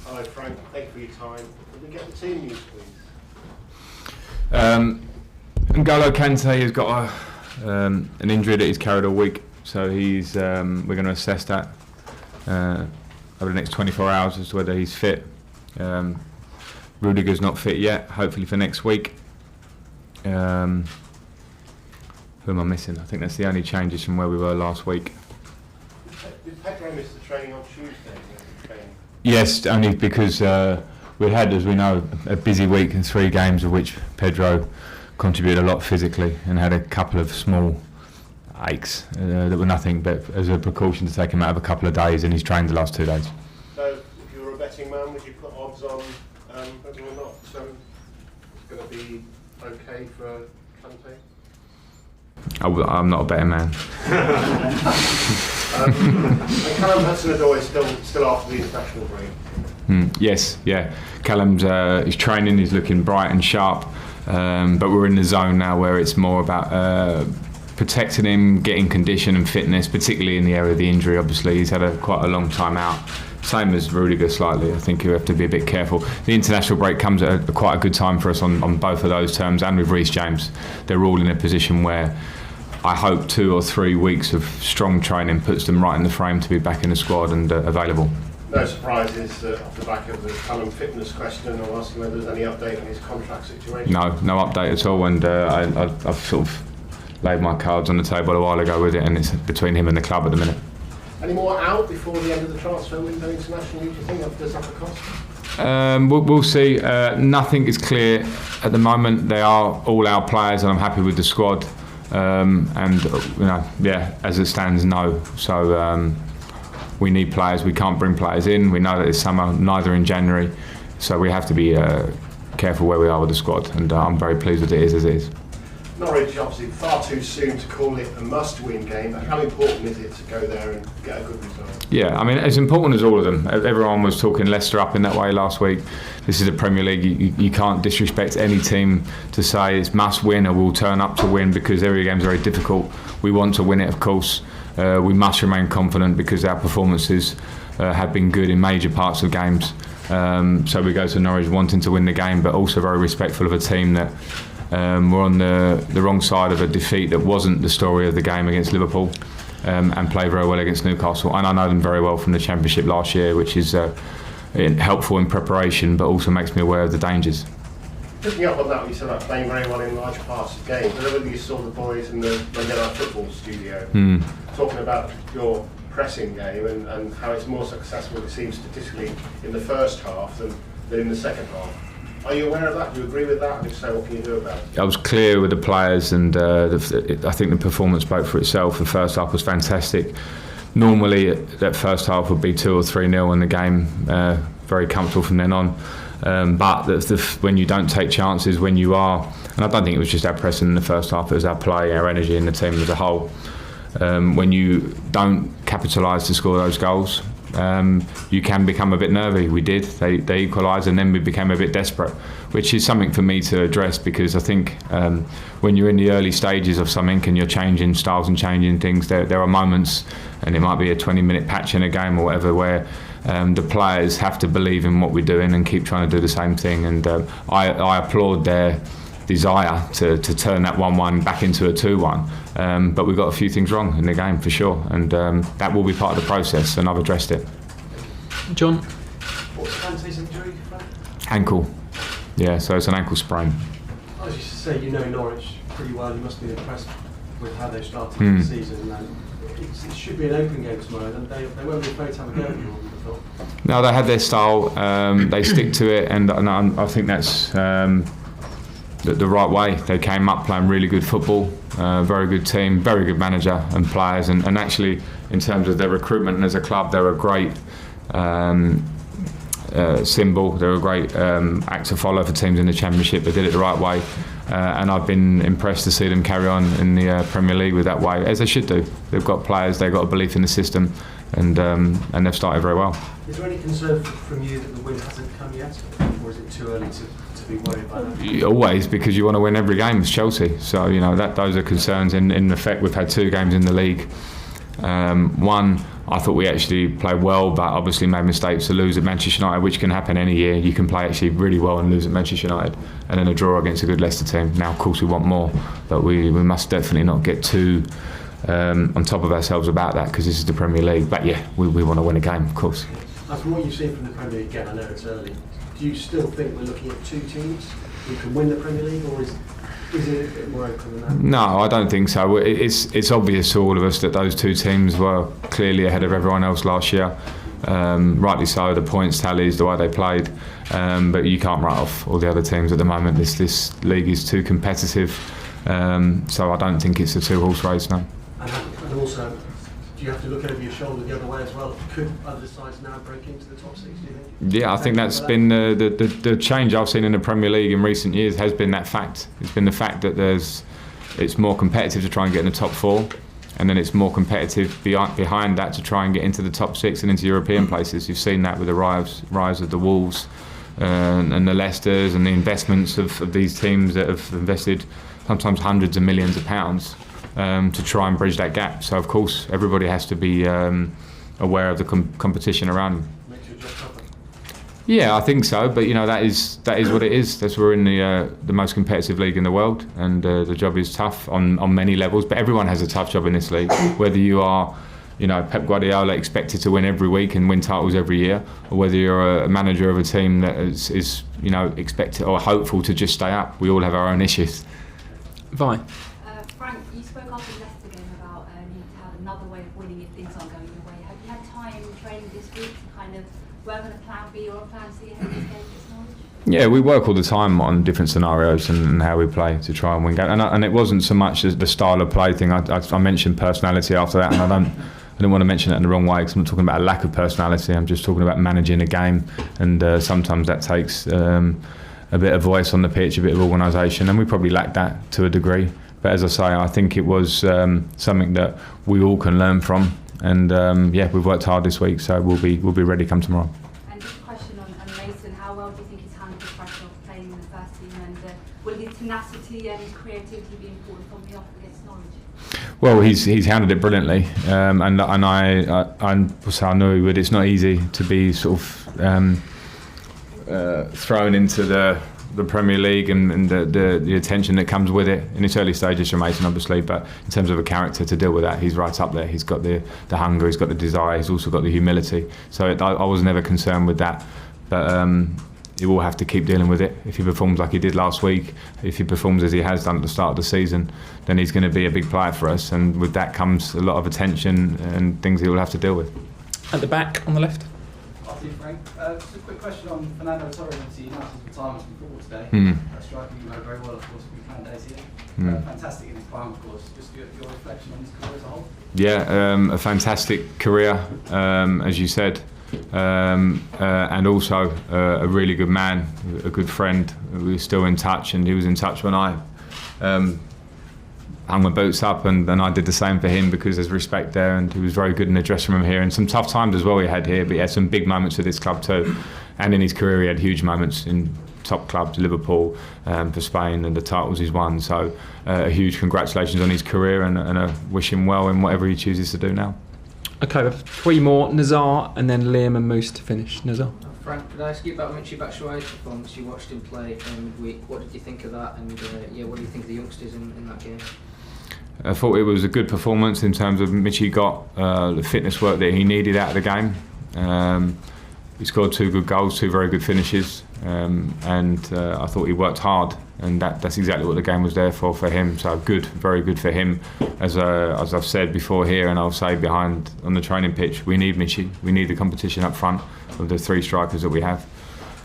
Hello Frank, thank you for your time. Can we get the team news please? N'Golo Kante has got an injury that he's carried all week, so we're going to assess that over the next 24 hours as to whether he's fit. Rudiger's not fit yet, hopefully for next week. Who am I missing? I think that's the only changes from where we were last week. Did Pedro miss the training on Tuesday? Yes, only because we had, as we know, a busy week and 3 games of which Pedro contributed a lot physically and had a couple of small aches that were nothing but as a precaution to take him out of a couple of days, and he's trained the last 2 days. So if you were a betting man, would you put odds on whether or not it's going to be okay for Kante? I'm not a betting man. And Callum Hudson-Odoi is still after the international break. Yes, yeah. Callum's he's training, he's looking bright and sharp, but we're in the zone now where it's more about protecting him, getting condition and fitness, particularly in the area of the injury. Obviously, he's had quite a long time out. Same as Rudiger slightly. I think you have to be a bit careful. The international break comes at quite a good time for us on both of those terms, and with Reece James. They're all in a position where I hope 2 or 3 weeks of strong training puts them right in the frame to be back in the squad and available. No surprises off the back of the Callum fitness question. I'm asking whether there's any update on his contract situation. No update at all, and I've sort of laid my cards on the table a while ago with it, and it's between him and the club at the minute. Any more out before the end of the transfer window internationally, do you think? Does that cost? We'll see. Nothing is clear at the moment. They are all our players, and I'm happy with the squad. As it stands, no. So we need players. We can't bring players in. We know that it's summer, neither in January. So we have to be careful where we are with the squad, and I'm very pleased with it as it is. Norwich, obviously far too soon to call it a must-win game, but how important is it to go there and get a good result? Yeah, I mean, as important as all of them. Everyone was talking Leicester up in that way last week. This is the Premier League. You can't disrespect any team to say it's must win or we'll turn up to win, because every game's very difficult. We want to win it, of course. We must remain confident because our performances have been good in major parts of games. So we go to Norwich wanting to win the game, but also very respectful of a team that were on the wrong side of a defeat that wasn't the story of the game against Liverpool, and played very well against Newcastle. And I know them very well from the Championship last year, which is helpful in preparation, but also makes me aware of the dangers. Picking up on that, what you said about playing very well in large parts of games, I don't know whether you saw the boys in the Monday Night Football studio talking about your pressing game and how it's more successful, it seems, statistically in the first half than in the second half. Are you aware of that? Do you agree with that? And if so, what can you do about it? I was clear with the players, and I think the performance spoke for itself. The first half was fantastic. Normally, that first half would be 2 or 3-0 in the game, very comfortable from then on. But when you don't take chances, when you are, and I don't think it was just our pressing in the first half, it was our play, our energy in the team as a whole. When you don't capitalise to score those goals, you can become a bit nervy. We did. They equalised, and then we became a bit desperate, which is something for me to address, because I think when you're in the early stages of something and you're changing styles and changing things, there are moments, and it might be a 20-minute patch in a game or whatever, where the players have to believe in what we're doing and keep trying to do the same thing. And I applaud their desire to turn that 1-1 back into a 2-1, but we got a few things wrong in the game for sure, and that will be part of the process, and I've addressed it. John? What's Kante's injury, Frank? Ankle. Yeah, so it's an ankle sprain. I was just to say, you know Norwich pretty well. You must be impressed with how they started the season, and it should be an open game tomorrow. They won't be afraid to have a go at you, I thought. No, they have their style. They stick to it, and I think that's the right way. They came up playing really good football, very good team, very good manager and players, and actually in terms of their recruitment and as a club, they're a great symbol. They're a great act to follow for teams in the Championship. They did it the right way, and I've been impressed to see them carry on in the Premier League with that way, as they should do. They've got players, they've got a belief in the system, and they've started very well. Is there any concern from you that the win hasn't come yet, or is it too early to be worried about that? Always, because you want to win every game. It's Chelsea, so those are concerns. In effect, we've had 2 games in the league One, I thought we actually played well, but obviously made mistakes to lose at Manchester United, which can happen any year. You can play actually really well and lose at Manchester United, and then a draw against a good Leicester team. Now, of course, we want more, but we must definitely not get too on top of ourselves about that, because this is the Premier League. But yeah, we want to win a game, of course. From what you've seen from the Premier League, again, I know it's early, do you still think we're looking at two teams who can win the Premier League, or is it a bit more open than that? No, I don't think so. It's obvious to all of us that those two teams were clearly ahead of everyone else last year. Rightly so, the points tallies, the way they played. But you can't write off all the other teams at the moment. This league is too competitive. So I don't think it's a two-horse race now. And also, do you have to look over your shoulder the other way as well? Could other sides now break into the top six, do you think? Yeah, I think that's been the change I've seen in the Premier League in recent years has been that fact. It's been the fact that it's more competitive to try and get in the top four, and then it's more competitive behind that to try and get into the top six and into European places. You've seen that with the rise of the Wolves and the Leicesters, and the investments of these teams that have invested sometimes hundreds of millions of pounds to try and bridge that gap. So of course everybody has to be aware of the competition around them. Makes your job tougher. Yeah, I think so. But you know, that is what it is. We're in the most competitive league in the world, and the job is tough on many levels. But everyone has a tough job in this league, whether you are, you know, Pep Guardiola expected to win every week and win titles every year, or whether you're a manager of a team that is you know, expected or hopeful to just stay up. We all have our own issues. Vi. Frank, you spoke after the Leicester game about needing to have another way of winning if things aren't going your way. Have you had time training this week to kind of work on a plan B or a plan C ahead of this game against Norwich? Yeah, we work all the time on different scenarios and how we play to try and win games. And it wasn't so much as the style of play thing. I mentioned personality after that, and I don't want to mention it in the wrong way, because I'm not talking about a lack of personality. I'm just talking about managing a game, and sometimes that takes a bit of voice on the pitch, a bit of organisation, and we probably lacked that to a degree. But as I say, I think it was something that we all can learn from, and yeah, we've worked hard this week, so we'll be ready come tomorrow. And just a question on Mason, how well do you think he's handled the pressure of playing in the first team, and will his tenacity and his creativity be important from the off against Norwich? Well, he's handled it brilliantly, and I know he would. It's not easy to be sort of thrown into the Premier League and the attention that comes with it in its early stages for Mason, obviously, but in terms of a character to deal with that, he's right up there. He's got the hunger, he's got the desire, he's also got the humility. So I was never concerned with that, but he will have to keep dealing with it. If he performs like he did last week, if he performs as he has done at the start of the season, then he's going to be a big player for us, and with that comes a lot of attention and things he will have to deal with. At the back on the left. After you, Frank. Just a quick question on Fernando Torres. Obviously, United's retirement from football today. That's striking, you know very well, of course, we can days here. Fantastic in his prime, of course. Just your reflection on his career as a whole. Yeah, a fantastic career, as you said, and also a really good man, a good friend. We're still in touch, and he was in touch when I hung my boots up, and I did the same for him, because there's respect there, and he was very good in the dressing room here, and some tough times as well he had here, but he had some big moments with this club too, and in his career he had huge moments in top clubs, Liverpool, for Spain, and the titles he's won. So a huge congratulations on his career, and I wish him well in whatever he chooses to do now. Okay, we have three more, Nazar, and then Liam and Moose to finish. Nazar. Frank, could I ask you about Mitch Batshuayi's performance? You watched him play midweek. What did you think of that? And what do you think of the youngsters in that game? I thought it was a good performance in terms of Mitchy got the fitness work that he needed out of the game. He scored 2 good goals, 2 very good finishes, and I thought he worked hard, and that's exactly what the game was there for him. So good, very good for him. As I've said before here, and I'll say behind on the training pitch, we need Mitchy. We need the competition up front of the 3 strikers that we have.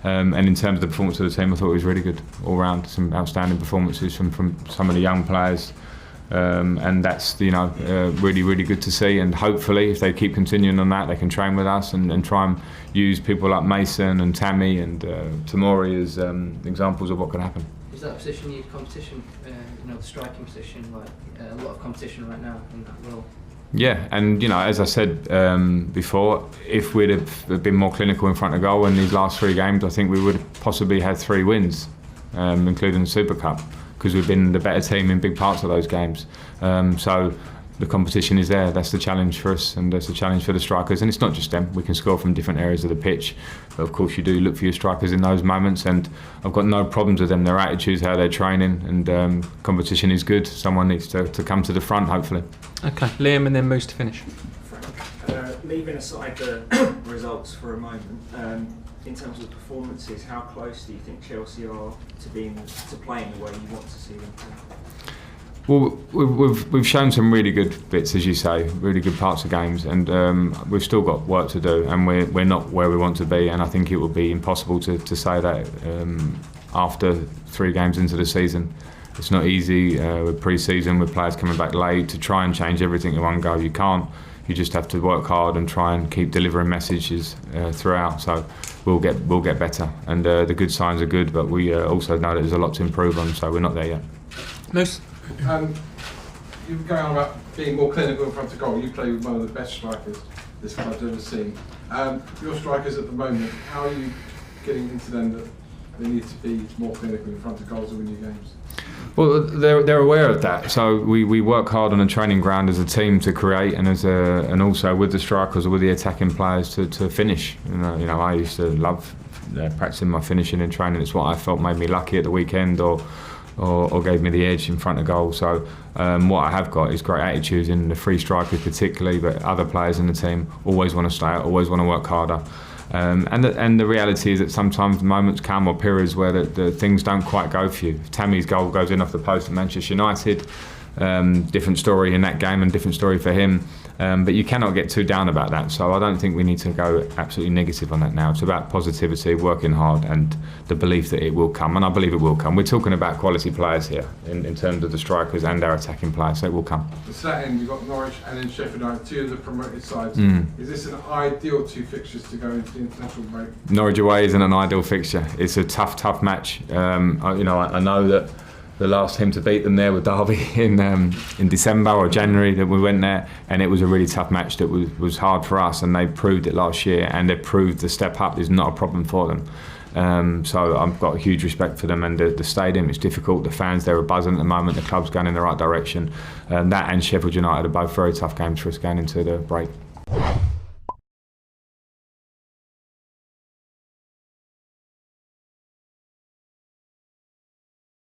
And in terms of the performance of the team, I thought it was really good all round. Some outstanding performances from some of the young players. And that's really, really good to see, and hopefully if they keep continuing on that, they can train with us and try and use people like Mason and Tammy and Tamori as examples of what can happen. Is that position need competition, the striking position, like a lot of competition right now in that role? Yeah, and as I said before, if we'd have been more clinical in front of goal in these last 3 games, I think we would have possibly had 3 wins, including the Super Cup, because we've been the better team in big parts of those games. So the competition is there. That's the challenge for us, and that's the challenge for the strikers. And it's not just them. We can score from different areas of the pitch, but of course you do look for your strikers in those moments. And I've got no problems with them. Their attitudes, how they're training, and competition is good. Someone needs to come to the front, hopefully. Okay, Liam and then Moose to finish. Leaving aside the results for a moment, in terms of performances, how close do you think Chelsea are to playing the way you want to see them play? Well, we've shown some really good bits, as you say, really good parts of games, and we've still got work to do, and we're not where we want to be. And I think it would be impossible to say that after 3 games into the season. It's not easy with pre-season, with players coming back late, to try and change everything in one go. You can't. You just have to work hard and try and keep delivering messages throughout. So we'll get better, and the good signs are good, but we also know that there's a lot to improve on. So we're not there yet. Moose. You're going on about being more clinical in front of goal. You play with one of the best strikers this club's ever seen. Your strikers at the moment, how are you getting into them that they need to be more clinical in front of goals to win your games? Well, they're aware of that. So we work hard on a training ground as a team to create, and and also with the strikers or with the attacking players to finish. You know, I used to love practicing my finishing in training. It's what I felt made me lucky at the weekend, or gave me the edge in front of goal. So what I have got is great attitudes in the free strikers particularly, but other players in the team always want to stay out, always want to work harder. And the reality is that sometimes moments come, or periods where the things don't quite go for you. If Tammy's goal goes in off the post at Manchester United, different story in that game and different story for him. But you cannot get too down about that. So I don't think we need to go absolutely negative on that now. It's about positivity, working hard, and the belief that it will come. And I believe it will come. We're talking about quality players here in terms of the strikers and our attacking players, so it will come. To that end, you've got Norwich and then Sheffield United, 2 of the promoted sides. Is this an ideal 2 fixtures to go into the international break? Norwich away isn't an ideal fixture. It's a tough match. I know that the last team to beat them there was Derby in December or January that we went there, and it was a really tough match that was hard for us, and they proved it last year, and they proved the step up is not a problem for them. So I've got a huge respect for them, and the stadium is difficult, the fans there are buzzing at the moment, the club's going in the right direction. That and Sheffield United are both very tough games for us going into the break.